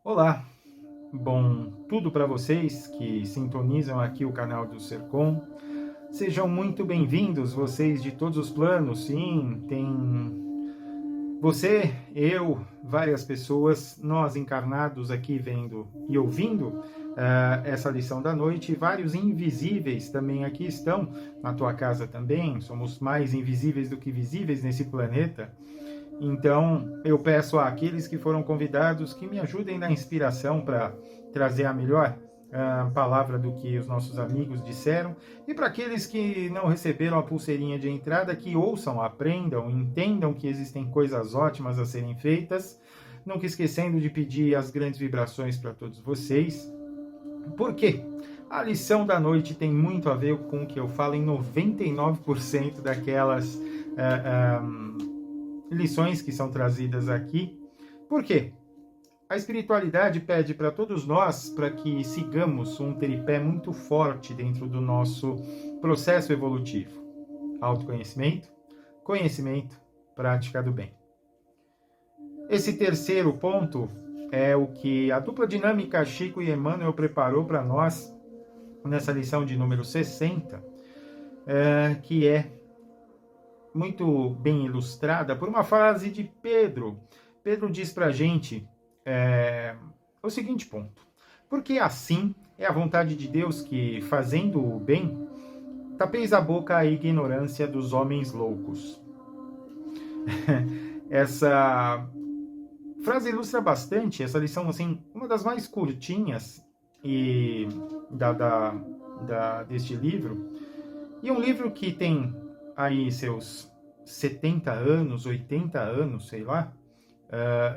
Olá, bom tudo para vocês que sintonizam aqui o canal do Sercom. Sejam muito bem-vindos, vocês de todos os planos. Sim, tem você, eu, várias pessoas, nós encarnados aqui vendo e ouvindo essa lição da noite. Vários invisíveis também aqui estão, na tua casa também. Somos mais invisíveis do que visíveis nesse planeta. Então, eu peço àqueles que foram convidados que me ajudem na inspiração para trazer a melhor palavra do que os nossos amigos disseram. E para aqueles que não receberam a pulseirinha de entrada, que ouçam, aprendam, entendam que existem coisas ótimas a serem feitas. Nunca esquecendo de pedir as grandes vibrações para todos vocês. Por quê? A lição da noite tem muito a ver com o que eu falo em 99% daquelas lições que são trazidas aqui. Por quê? A espiritualidade pede para todos nós para que sigamos um tripé muito forte dentro do nosso processo evolutivo: autoconhecimento, conhecimento, prática do bem. Esse terceiro ponto é o que a dupla dinâmica Chico e Emmanuel preparou para nós nessa lição de número 60, que é muito bem ilustrada por uma frase de Pedro. Pedro diz para a gente o seguinte ponto: porque assim é a vontade de Deus que, fazendo o bem, tapeis a boca à ignorância dos homens loucos. Essa frase ilustra bastante essa lição, assim, uma das mais curtinhas e deste livro. E um livro que tem aí seus 70 anos, 80 anos, sei lá,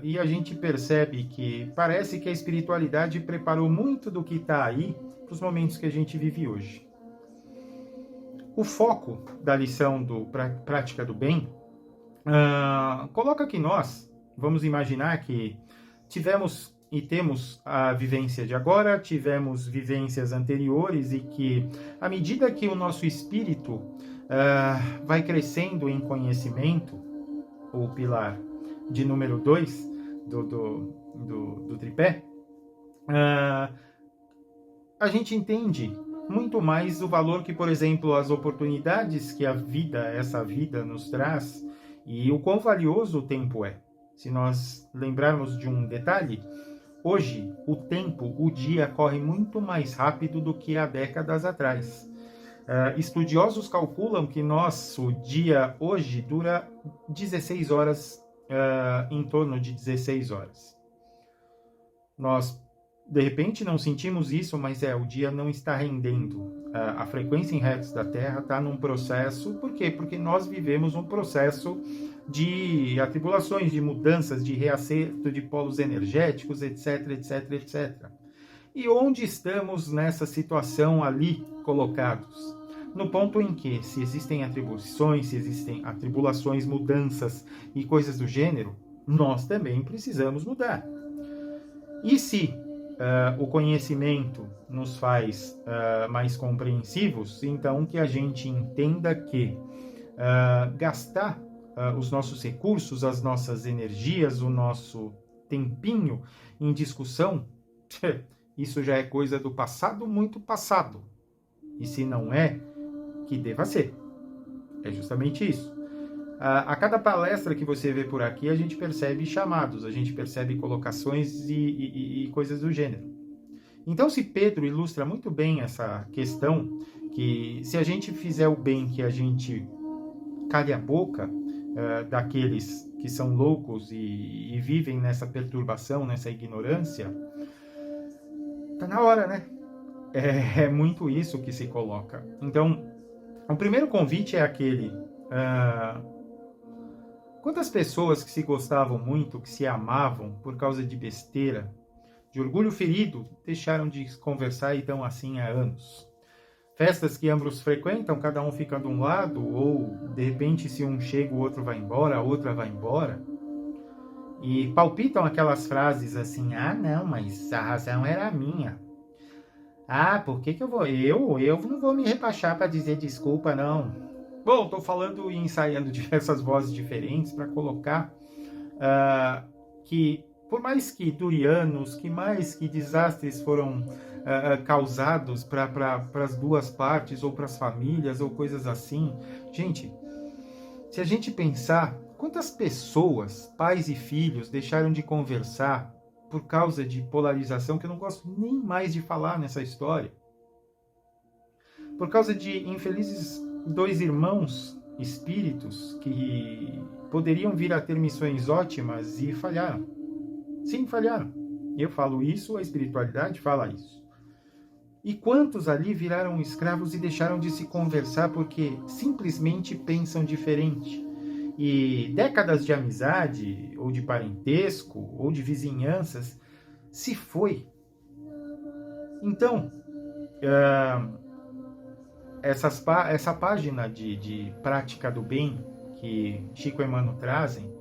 e a gente percebe que parece que a espiritualidade preparou muito do que está aí para os momentos que a gente vive hoje. O foco da lição do Prática do Bem coloca que nós, vamos imaginar que tivemos e temos a vivência de agora, tivemos vivências anteriores, e que, à medida que o nosso espírito vai crescendo em conhecimento, o pilar de número 2 do tripé, a gente entende muito mais o valor que, por exemplo, as oportunidades que essa vida nos traz, e o quão valioso o tempo é. Se nós lembrarmos de um detalhe, hoje o tempo, o dia, corre muito mais rápido do que há décadas atrás. Estudiosos calculam que nosso dia hoje dura 16 horas, em torno de 16 horas. Nós, de repente, não sentimos isso, mas o dia não está rendendo. A frequência em hertz da Terra está num processo. Por quê? Porque nós vivemos um processo de atribulações, de mudanças, de reacerto de polos energéticos, etc, etc, etc. E onde estamos nessa situação ali colocados? No ponto em que, se existem atribuições, se existem atribulações, mudanças e coisas do gênero, nós também precisamos mudar. E se o conhecimento nos faz mais compreensivos, então que a gente entenda que gastar os nossos recursos, as nossas energias, o nosso tempinho em discussão, isso já é coisa do passado, muito passado. E se não é, que deva ser. É justamente isso. A cada palestra que você vê por aqui, a gente percebe chamados, a gente percebe colocações e coisas do gênero. Então, se Pedro ilustra muito bem essa questão, que se a gente fizer o bem, que a gente cale a boca daqueles que são loucos e vivem nessa perturbação, nessa ignorância, tá na hora, né? É muito isso que se coloca. Então, o primeiro convite é aquele: quantas pessoas que se gostavam muito, que se amavam por causa de besteira, de orgulho ferido, deixaram de conversar e estão assim há anos? Festas que ambos frequentam, cada um fica de um lado, ou de repente se um chega o outro vai embora, a outra vai embora, e palpitam aquelas frases assim: ah não, mas a razão era minha. Ah, por que eu vou? Eu não vou me rebaixar para dizer desculpa, não. Bom, estou falando e ensaiando diversas vozes diferentes para colocar que Por mais que dure anos, que mais que desastres foram causados para as duas partes, ou para as famílias, ou coisas assim. Gente, se a gente pensar, quantas pessoas, pais e filhos, deixaram de conversar por causa de polarização, que eu não gosto nem mais de falar nessa história. Por causa de infelizes dois irmãos espíritos que poderiam vir a ter missões ótimas e falharam. Sim, falharam. Eu falo isso, a espiritualidade fala isso. E quantos ali viraram escravos e deixaram de se conversar porque simplesmente pensam diferente? E décadas de amizade, ou de parentesco, ou de vizinhanças, se foi. Então, essa página de prática do bem que Chico e Emmanuel trazem,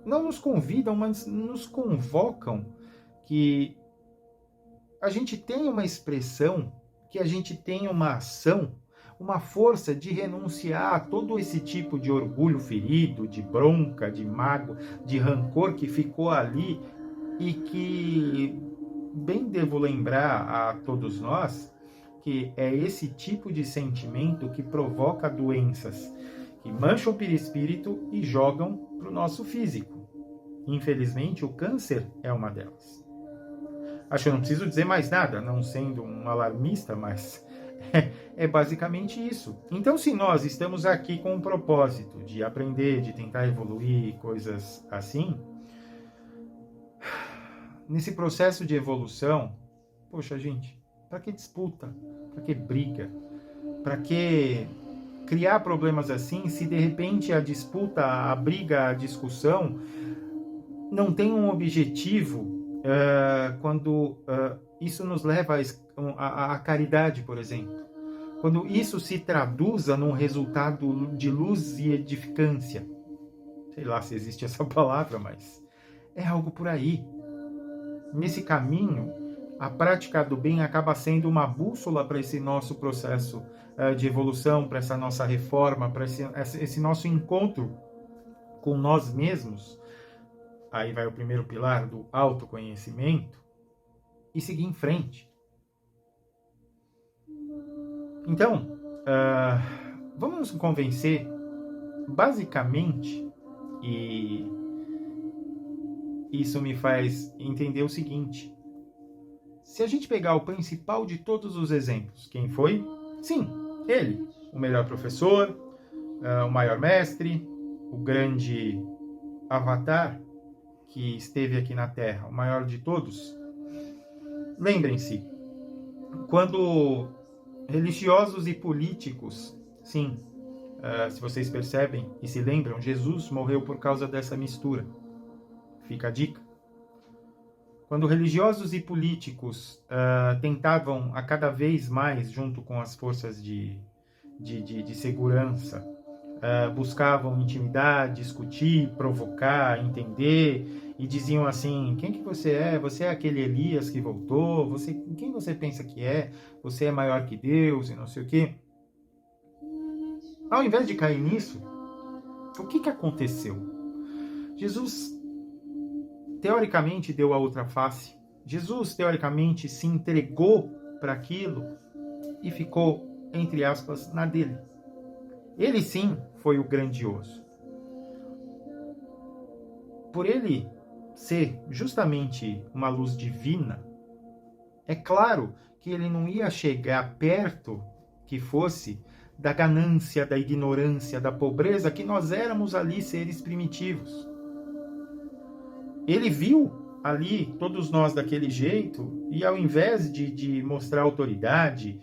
não nos convidam, mas nos convocam que a gente tenha uma expressão, que a gente tenha uma ação, uma força de renunciar a todo esse tipo de orgulho ferido, de bronca, de mágoa, de rancor que ficou ali e que, bem devo lembrar a todos nós, que é esse tipo de sentimento que provoca doenças que mancham o perispírito e jogam para o nosso físico. Infelizmente, o câncer é uma delas. Acho que eu não preciso dizer mais nada, não sendo um alarmista, mas é basicamente isso. Então, se nós estamos aqui com o propósito de aprender, de tentar evoluir, coisas assim, nesse processo de evolução, poxa, gente, para que disputa? Para que briga? Para que criar problemas assim, se de repente a disputa, a briga, a discussão não tem um objetivo, quando isso nos leva à caridade, por exemplo. Quando isso se traduza num resultado de luz e edificância. Sei lá se existe essa palavra, mas é algo por aí. Nesse caminho, a prática do bem acaba sendo uma bússola para esse nosso processo de evolução, para essa nossa reforma, para esse nosso encontro com nós mesmos. Aí vai o primeiro pilar do autoconhecimento e seguir em frente. Então, vamos nos convencer, basicamente, e isso me faz entender o seguinte: se a gente pegar o principal de todos os exemplos, quem foi? Sim, ele, o melhor professor, o maior mestre, o grande avatar que esteve aqui na Terra, o maior de todos. Lembrem-se, quando religiosos e políticos, sim, se vocês percebem e se lembram, Jesus morreu por causa dessa mistura. Fica a dica. Quando religiosos e políticos tentavam a cada vez mais, junto com as forças de segurança, buscavam intimidar, discutir, provocar, entender, e diziam assim: quem que você é? Você é aquele Elias que voltou? Quem você pensa que é? Você é maior que Deus e não sei o quê. Ao invés de cair nisso, o que aconteceu? Jesus teoricamente deu a outra face. Jesus teoricamente se entregou para aquilo e ficou, entre aspas, na dele. Ele sim foi o grandioso. Por ele ser justamente uma luz divina, é claro que ele não ia chegar perto que fosse da ganância, da ignorância, da pobreza, que nós éramos ali seres primitivos. Ele viu ali todos nós daquele jeito e ao invés de mostrar autoridade,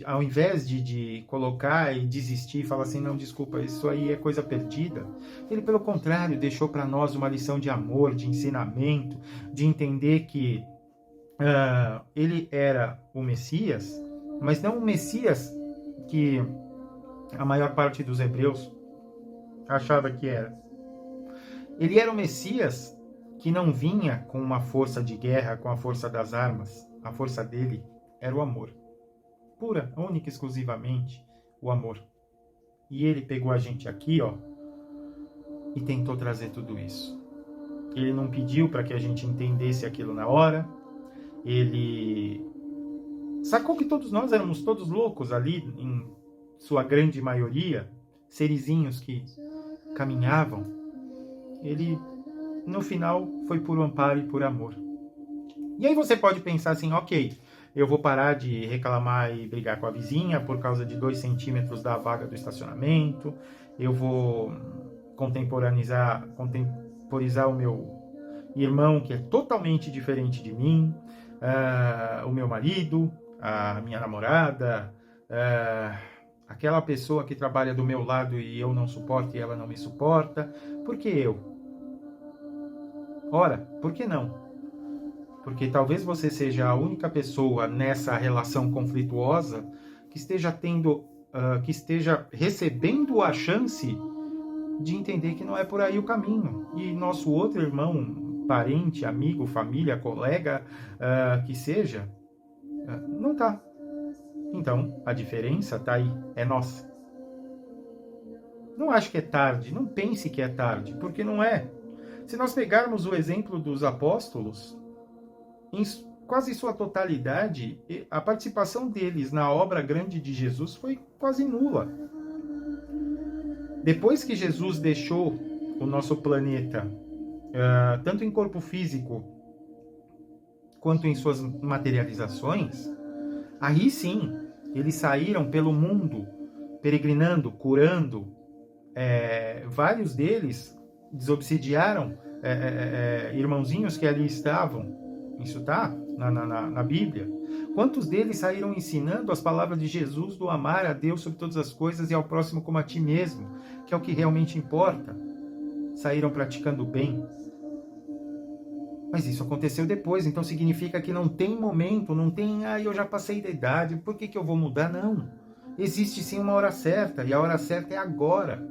ao invés de colocar e desistir e falar assim, não, desculpa, isso aí é coisa perdida, ele, pelo contrário, deixou para nós uma lição de amor, de ensinamento, de entender que ele era o Messias, mas não o Messias que a maior parte dos hebreus achava que era. Ele era o Messias que não vinha com uma força de guerra, com a força das armas. A força dele era o amor. Pura, única e exclusivamente o amor. E ele pegou a gente aqui, ó, e tentou trazer tudo isso. Ele não pediu para que a gente entendesse aquilo na hora. Ele sacou que todos nós éramos todos loucos ali, em sua grande maioria, serizinhos que caminhavam. Ele, no final, foi por amparo e por amor. E aí você pode pensar assim, ok, eu vou parar de reclamar e brigar com a vizinha por causa de 2 centímetros da vaga do estacionamento, eu vou contemporizar o meu irmão, que é totalmente diferente de mim, o meu marido, a minha namorada, aquela pessoa que trabalha do meu lado e eu não suporto e ela não me suporta. Por que eu? Ora, por que não? Porque talvez você seja a única pessoa nessa relação conflituosa que esteja que esteja recebendo a chance de entender que não é por aí o caminho. E nosso outro irmão, parente, amigo, família, colega, que seja, não tá. Então, a diferença está aí, é nossa. Não acho que é tarde, não pense que é tarde, porque não é. Se nós pegarmos o exemplo dos apóstolos, em quase sua totalidade, a participação deles na obra grande de Jesus foi quase nula. Depois que Jesus deixou o nosso planeta, tanto em corpo físico quanto em suas materializações, aí sim, eles saíram pelo mundo, peregrinando, curando. Vários deles desobsidiaram irmãozinhos que ali estavam. Isso está na Bíblia. Quantos deles saíram ensinando as palavras de Jesus do amar a Deus sobre todas as coisas e ao próximo como a ti mesmo, que é o que realmente importa? Saíram praticando o bem. Mas isso aconteceu depois, então significa que não tem momento, não tem, eu já passei da idade, por que eu vou mudar? Não. Existe sim uma hora certa, e a hora certa é agora.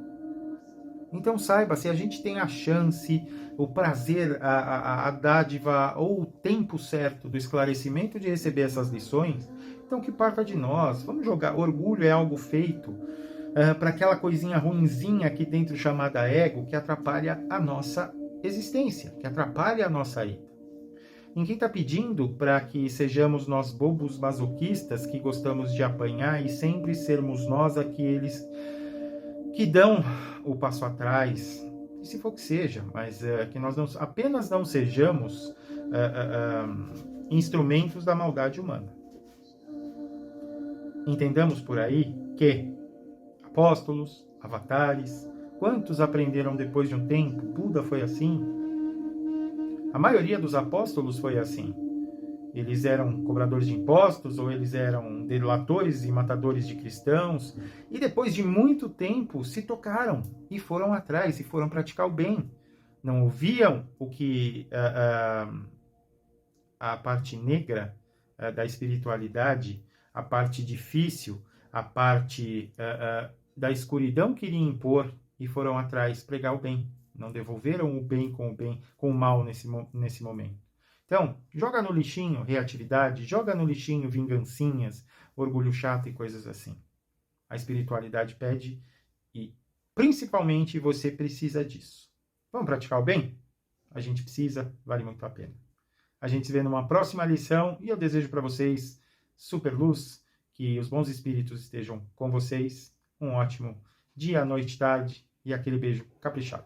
Então saiba, se a gente tem a chance, o prazer, a dádiva ou o tempo certo do esclarecimento de receber essas lições, então que parta de nós. Vamos jogar. Orgulho é algo feito para aquela coisinha ruinzinha aqui dentro chamada ego, que atrapalha a nossa existência, que atrapalha a nossa ida. Ninguém está pedindo para que sejamos nós bobos masoquistas que gostamos de apanhar e sempre sermos nós aqueles que dão o passo atrás, se for que seja, mas que nós apenas não sejamos instrumentos da maldade humana. Entendamos por aí que apóstolos, avatares, quantos aprenderam depois de um tempo? Buda foi assim. A maioria dos apóstolos foi assim. Eles eram cobradores de impostos, ou eles eram delatores e matadores de cristãos, e depois de muito tempo se tocaram, e foram atrás, e foram praticar o bem. Não ouviam o que a parte negra da espiritualidade, a parte difícil, a parte da escuridão queria impor, e foram atrás pregar o bem. Não devolveram o bem, com o mal nesse momento. Então, joga no lixinho reatividade, joga no lixinho vingancinhas, orgulho chato e coisas assim. A espiritualidade pede e, principalmente, você precisa disso. Vamos praticar o bem? A gente precisa, vale muito a pena. A gente se vê numa próxima lição e eu desejo para vocês super luz, que os bons espíritos estejam com vocês. Um ótimo dia, noite, tarde e aquele beijo caprichado.